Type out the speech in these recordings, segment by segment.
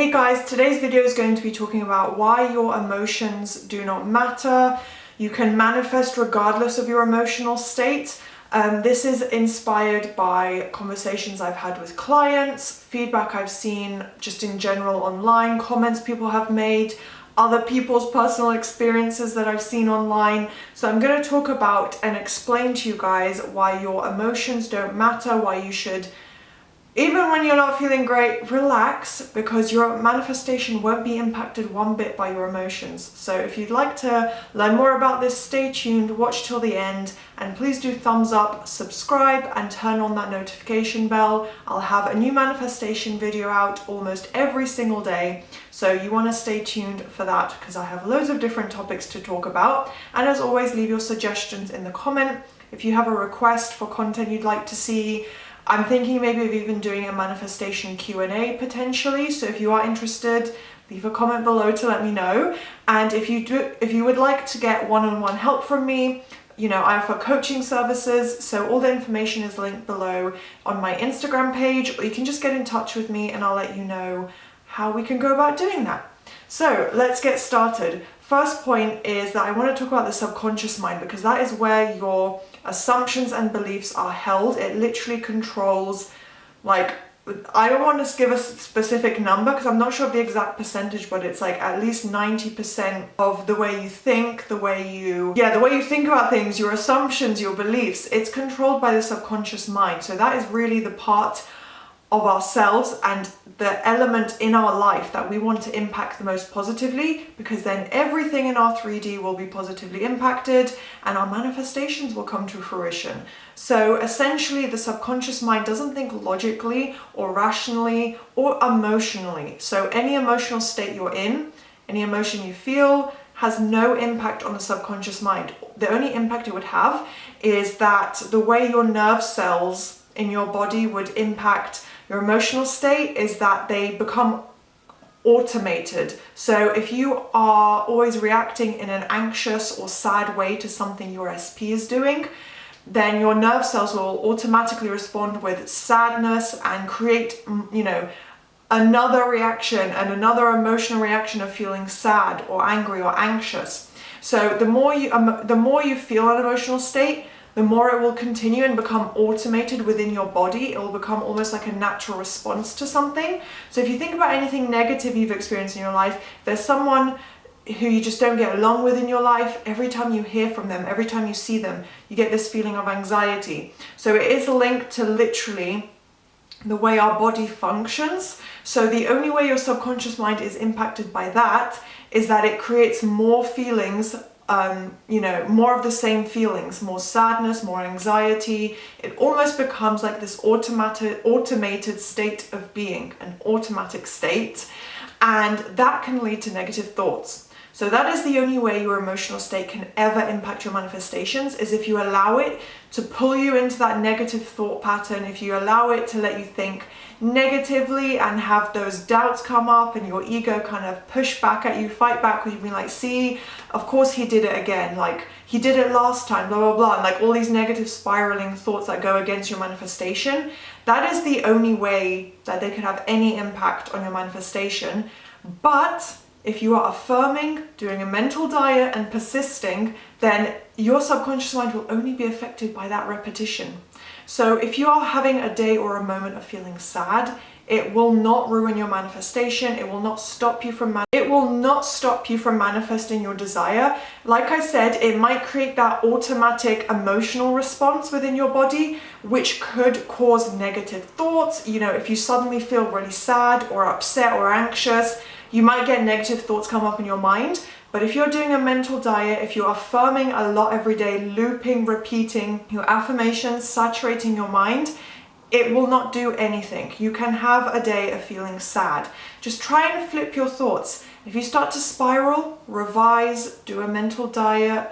Hey guys, today's video is going to be talking about why your emotions do not matter. You can manifest regardless of your emotional state. This is inspired by conversations I've had with clients, feedback I've seen just in general online, comments people have made, other people's personal experiences that I've seen online. So I'm going to talk about and explain to you guys why your emotions don't matter, why you should, even when you're not feeling great, relax, because your manifestation won't be impacted one bit by your emotions. So if you'd like to learn more about this, stay tuned, watch till the end, and please do thumbs up, subscribe, and turn on that notification bell. I'll have a new manifestation video out almost every single day. So you want to stay tuned for that because I have loads of different topics to talk about. And as always, leave your suggestions in the comment. If you have a request for content you'd like to see, I'm thinking maybe of even doing a manifestation Q&A potentially. So if you are interested, leave a comment below to let me know. And if you would like to get one-on-one help from me, you know, I offer coaching services. So all the information is linked below on my Instagram page, or you can just get in touch with me and I'll let you know how we can go about doing that. So let's get started. First point is that I want to talk about the subconscious mind, because that is where your assumptions and beliefs are held. It literally controls, like, I don't want to give a specific number because I'm not sure of the exact percentage, but it's like at least 90% of the way you think, the way you think about things, your assumptions, your beliefs, it's controlled by the subconscious mind. So that is really the part of ourselves and the element in our life that we want to impact the most positively, because then everything in our 3D will be positively impacted and our manifestations will come to fruition. So essentially the subconscious mind doesn't think logically or rationally or emotionally. So any emotional state you're in, any emotion you feel, has no impact on the subconscious mind. The only impact it would have is that the way your nerve cells in your body would impact your emotional state is that they become automated. So if you are always reacting in an anxious or sad way to something your SP is doing, then your nerve cells will automatically respond with sadness and create, you know, another reaction and another emotional reaction of feeling sad or angry or anxious. So the more you feel an emotional state, the more it will continue and become automated within your body. It will become almost like a natural response to something. So if you think about anything negative you've experienced in your life, there's someone who you just don't get along with in your life, every time you hear from them, every time you see them, you get this feeling of anxiety. So it is linked to literally the way our body functions. So the only way your subconscious mind is impacted by that is that it creates more feelings, you know, more of the same feelings, more sadness, more anxiety. It almost becomes like this automated state of being, an automatic state, and that can lead to negative thoughts. So that is the only way your emotional state can ever impact your manifestations, is if you allow it to pull you into that negative thought pattern, if you allow it to let you think negatively and have those doubts come up and your ego kind of push back at you, fight back with you, being like, see, of course he did it again, like he did it last time, blah, blah, blah, and like all these negative spiraling thoughts that go against your manifestation. That is the only way that they could have any impact on your manifestation. But if you are affirming, doing a mental diet and persisting, then your subconscious mind will only be affected by that repetition. So if you are having a day or a moment of feeling sad, it will not ruin your manifestation. It will not stop you from manifesting your desire. Like I said, it might create that automatic emotional response within your body, which could cause negative thoughts. You know, if you suddenly feel really sad or upset or anxious, you might get negative thoughts come up in your mind. But if you're doing a mental diet, if you're affirming a lot every day, looping, repeating your affirmations, saturating your mind, it will not do anything. You can have a day of feeling sad. Just try and flip your thoughts. If you start to spiral, revise, do a mental diet,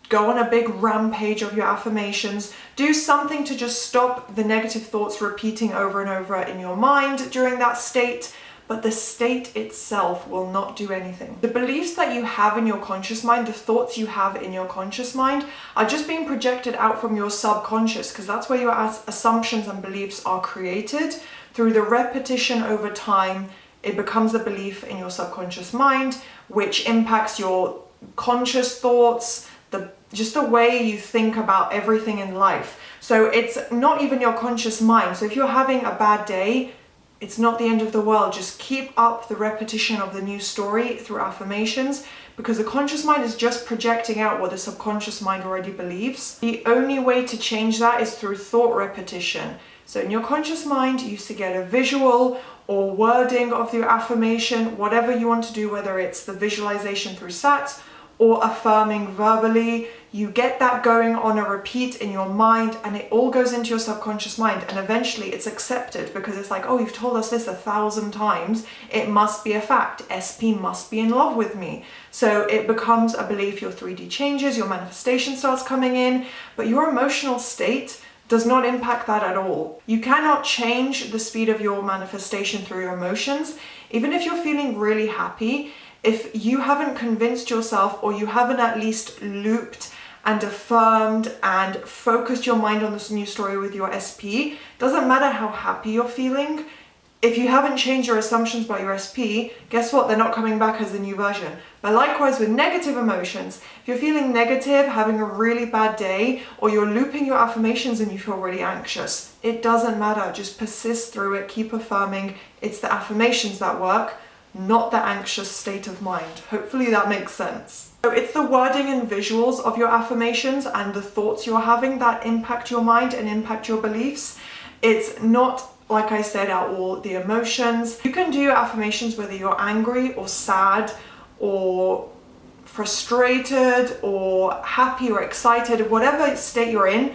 go on a big rampage of your affirmations, do something to just stop the negative thoughts repeating over and over in your mind during that state. But the state itself will not do anything. The beliefs that you have in your conscious mind, the thoughts you have in your conscious mind, are just being projected out from your subconscious, because that's where your assumptions and beliefs are created through the repetition over time it becomes a belief in your subconscious mind, which impacts your conscious thoughts, just the way you think about everything in life. So it's not even your conscious mind. So if you're having a bad day, it's not the end of the world. Just keep up the repetition of the new story through affirmations, because the conscious mind is just projecting out what the subconscious mind already believes. The only way to change that is through thought repetition. So in your conscious mind, you used to get a visual or wording of your affirmation, whatever you want to do, whether it's the visualization through sats or affirming verbally, you get that going on a repeat in your mind, and it all goes into your subconscious mind, and eventually it's accepted, because it's like, oh, you've told us this 1,000 times, it must be a fact, SP must be in love with me. So it becomes a belief, your 3D changes, your manifestation starts coming in, but your emotional state does not impact that at all. You cannot change the speed of your manifestation through your emotions. Even if you're feeling really happy, if you haven't convinced yourself, or you haven't at least looped and affirmed and focused your mind on this new story with your SP, doesn't matter how happy you're feeling, if you haven't changed your assumptions about your SP, guess what? They're not coming back as the new version. But likewise with negative emotions, if you're feeling negative, having a really bad day, or you're looping your affirmations and you feel really anxious, it doesn't matter. Just persist through it, keep affirming. It's the affirmations that work, not the anxious state of mind. Hopefully that makes sense. So it's the wording and visuals of your affirmations and the thoughts you're having that impact your mind and impact your beliefs. It's not, like I said, all the emotions. You can do your affirmations whether you're angry or sad or frustrated or happy or excited, whatever state you're in.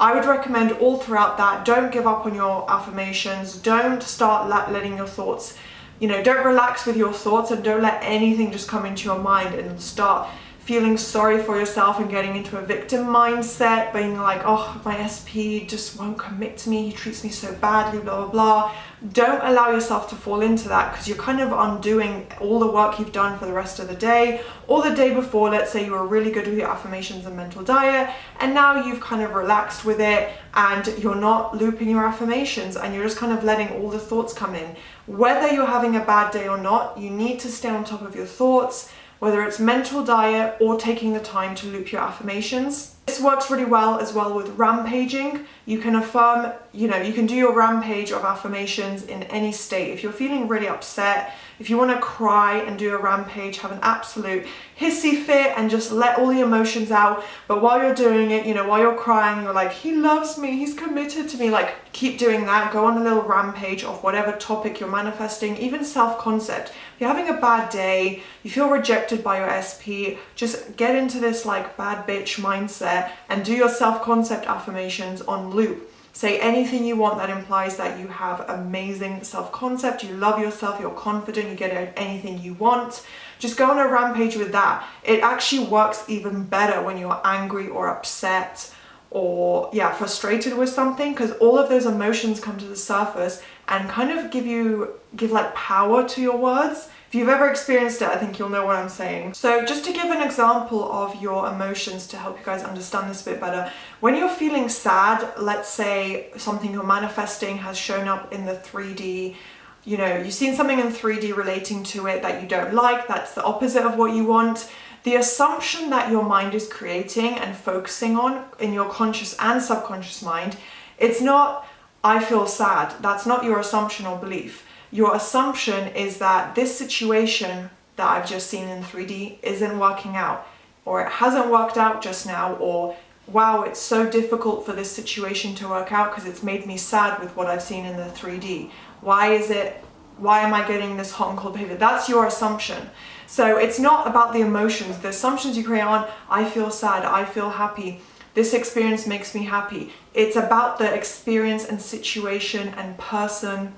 I would recommend all throughout that. Don't give up on your affirmations. Don't start letting your thoughts, don't relax with your thoughts, and don't let anything just come into your mind and start feeling sorry for yourself and getting into a victim mindset, being like, oh, my SP just won't commit to me, he treats me so badly, blah, blah, blah. Don't allow yourself to fall into that, because you're kind of undoing all the work you've done for the rest of the day, or the day before. Let's say you were really good with your affirmations and mental diet, and now you've kind of relaxed with it and you're not looping your affirmations, and you're just kind of letting all the thoughts come in. Whether you're having a bad day or not, you need to stay on top of your thoughts, whether it's mental diet or taking the time to loop your affirmations. This works really well as well with rampaging. You can affirm, you can do your rampage of affirmations in any state. If you're feeling really upset, if you want to cry and do a rampage, have an absolute hissy fit and just let all the emotions out. But while you're doing it, while you're crying, you're like, he loves me, he's committed to me. Like, keep doing that. Go on a little rampage of whatever topic you're manifesting, even self-concept. If you're having a bad day, you feel rejected by your SP, just get into this like bad bitch mindset and do your self-concept affirmations on loop. Say anything you want that implies that you have amazing self-concept, you love yourself, you're confident, you get anything you want. Just go on a rampage with that. It actually works even better when you're angry or upset or frustrated with something, because all of those emotions come to the surface and kind of give like power to your words. If you've ever experienced it, I think you'll know what I'm saying. So just to give an example of your emotions to help you guys understand this a bit better, when you're feeling sad, let's say something you're manifesting has shown up in the 3D, you've seen something in 3D relating to it that you don't like, that's the opposite of what you want. The assumption that your mind is creating and focusing on in your conscious and subconscious mind, it's not, I feel sad. That's not your assumption or belief. Your assumption is that this situation that I've just seen in 3D isn't working out, or it hasn't worked out just now, or wow, it's so difficult for this situation to work out because it's made me sad with what I've seen in the 3D. Why am I getting this hot and cold behavior? That's your assumption. So it's not about the emotions. The assumptions you create on, I feel sad, I feel happy, this experience makes me happy. It's about the experience and situation and person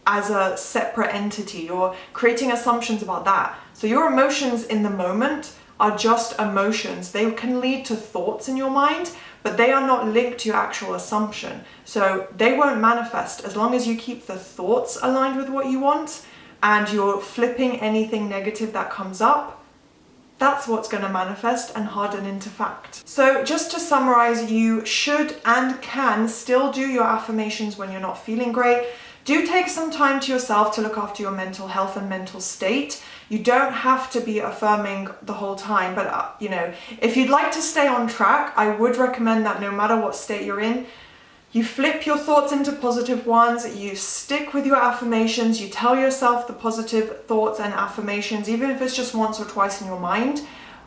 as a separate entity. You're creating assumptions about that. So your emotions in the moment are just emotions. They can lead to thoughts in your mind, but they are not linked to your actual assumption. So they won't manifest as long as you keep the thoughts aligned with what you want and you're flipping anything negative that comes up. That's what's going to manifest and harden into fact. So just to summarize, you should and can still do your affirmations when you're not feeling great. Do take some time to yourself to look after your mental health and mental state. You don't have to be affirming the whole time, but if you'd like to stay on track, I would recommend that no matter what state you're in, you flip your thoughts into positive ones, you stick with your affirmations, you tell yourself the positive thoughts and affirmations, even if it's just once or twice in your mind.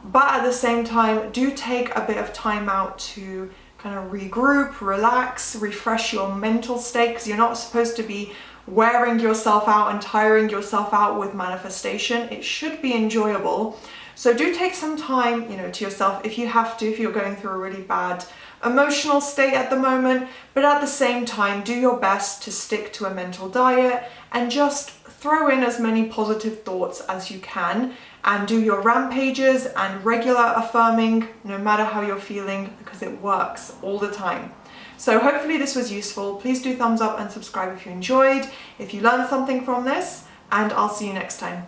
But at the same time, do take a bit of time out to kind of regroup, relax, refresh your mental state, because you're not supposed to be wearing yourself out and tiring yourself out with manifestation. It should be enjoyable. So do take some time, to yourself if you have to, if you're going through a really bad emotional state at the moment, but at the same time, do your best to stick to a mental diet and just throw in as many positive thoughts as you can, and do your rampages and regular affirming no matter how you're feeling, because it works all the time. So hopefully this was useful. Please do thumbs up and subscribe if you enjoyed, if you learned something from this, and I'll see you next time.